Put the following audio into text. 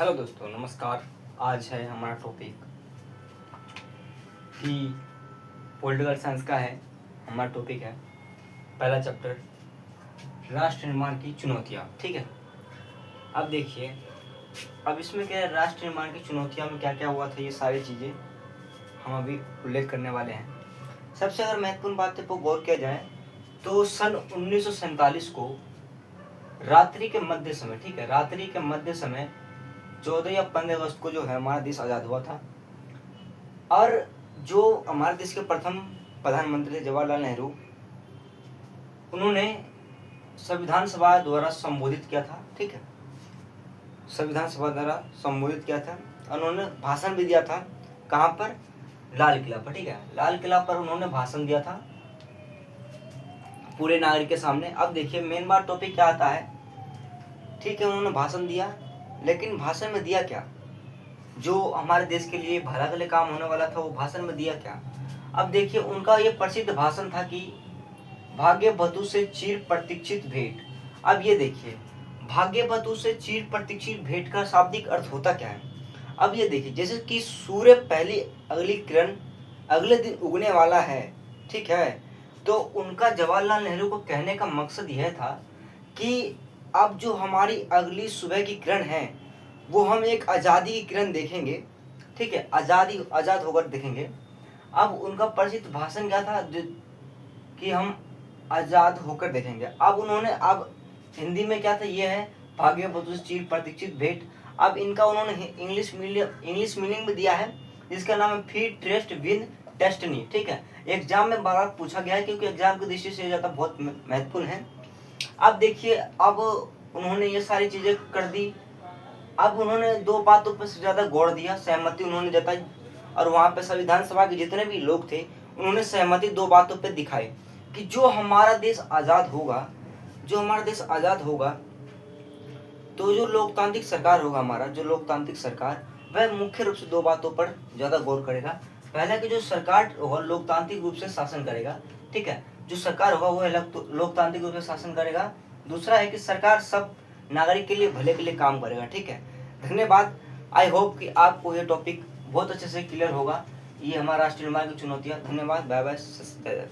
Hello दोस्तों, नमस्कार। आज है हमारा टॉपिक कि पॉलिटिकल साइंस का है। हमारा टॉपिक है पहला चैप्टर, राष्ट्र निर्माण की चुनौतियाँ। ठीक है, अब देखिए, अब इसमें क्या है, राष्ट्र निर्माण की चुनौतियाँ में क्या क्या हुआ था, ये सारी चीज़ें हम अभी उल्लेख करने वाले हैं। सबसे अगर महत्वपूर्ण बातें पर गौर किया जाए तो सन 1947 को रात्रि के मध्य समय, ठीक है, रात्रि के मध्य समय 14 या 15 अगस्त को जो है हमारा देश आज़ाद हुआ था। और जो हमारे देश के प्रथम प्रधानमंत्री थे जवाहरलाल नेहरू, उन्होंने संविधान सभा द्वारा संबोधित किया था। ठीक है, संविधान सभा द्वारा संबोधित किया था। उन्होंने भाषण भी दिया था। कहाँ पर? लाल किला पर। ठीक है, लाल किला पर उन्होंने भाषण दिया था पूरे नागरिक के सामने। अब देखिए, मेन बात टॉपिक क्या आता है। ठीक है, उन्होंने भाषण दिया, लेकिन भाषण में दिया क्या? जो हमारे देश के लिए भला के लिए काम होने वाला था, वो भाषण में दिया क्या? अब देखिए, उनका ये प्रसिद्ध भाषण था कि भाग्य बधू से चिर प्रतीक्षित भेंट। अब ये देखिए, भाग्य बधू से चिर प्रतीक्षित भेंट का शाब्दिक अर्थ होता क्या है? अब ये देखिए, जैसे कि सूर्य पहली अगली किरण अगले दिन उगने वाला है, ठीक है, तो उनका जवाहरलाल नेहरू को कहने का मकसद यह था कि अब जो हमारी अगली सुबह की किरण है, वो हम एक आज़ादी की किरण देखेंगे। ठीक है, आज़ाद होकर देखेंगे। अब उनका प्रसिद्ध भाषण क्या था कि हम आज़ाद होकर देखेंगे। अब उन्होंने, अब हिंदी में क्या था, ये है भाग्य बधू से चिर प्रतीक्षित भेंट। अब इनका उन्होंने इंग्लिश मीनिंग भी दिया है, जिसका नाम है फ्री ट्रस्ट विन डेस्टिनी। ठीक है, एग्जाम में बार पूछा गया है, क्योंकि एग्जाम की दृष्टि से ज़्यादा बहुत महत्वपूर्ण है। अब देखिए, अब उन्होंने ये सारी चीज़ें कर दी। अब उन्होंने दो बातों पर ज़्यादा गौर दिया, सहमति उन्होंने जताई, और वहाँ पे संविधान सभा के जितने भी लोग थे, उन्होंने सहमति दो बातों पे दिखाई कि जो हमारा देश आज़ाद होगा, जो हमारा देश आज़ाद होगा, तो जो लोकतांत्रिक सरकार होगा, हमारा जो लोकतांत्रिक सरकार, वह मुख्य रूप से दो बातों पर ज़्यादा गौर करेगा। पहला कि जो सरकार होगा लोकतांत्रिक रूप से शासन करेगा। ठीक है, जो सरकार होगा वो लोकतांत्रिक रूप से शासन करेगा। दूसरा है कि सरकार सब नागरिक के लिए, भले के लिए काम करेगा। ठीक है, धन्यवाद। आई होप कि आपको ये टॉपिक बहुत अच्छे से क्लियर होगा। ये हमारा राष्ट्रीय निर्माण की चुनौतियाँ। धन्यवाद, बाय बाय।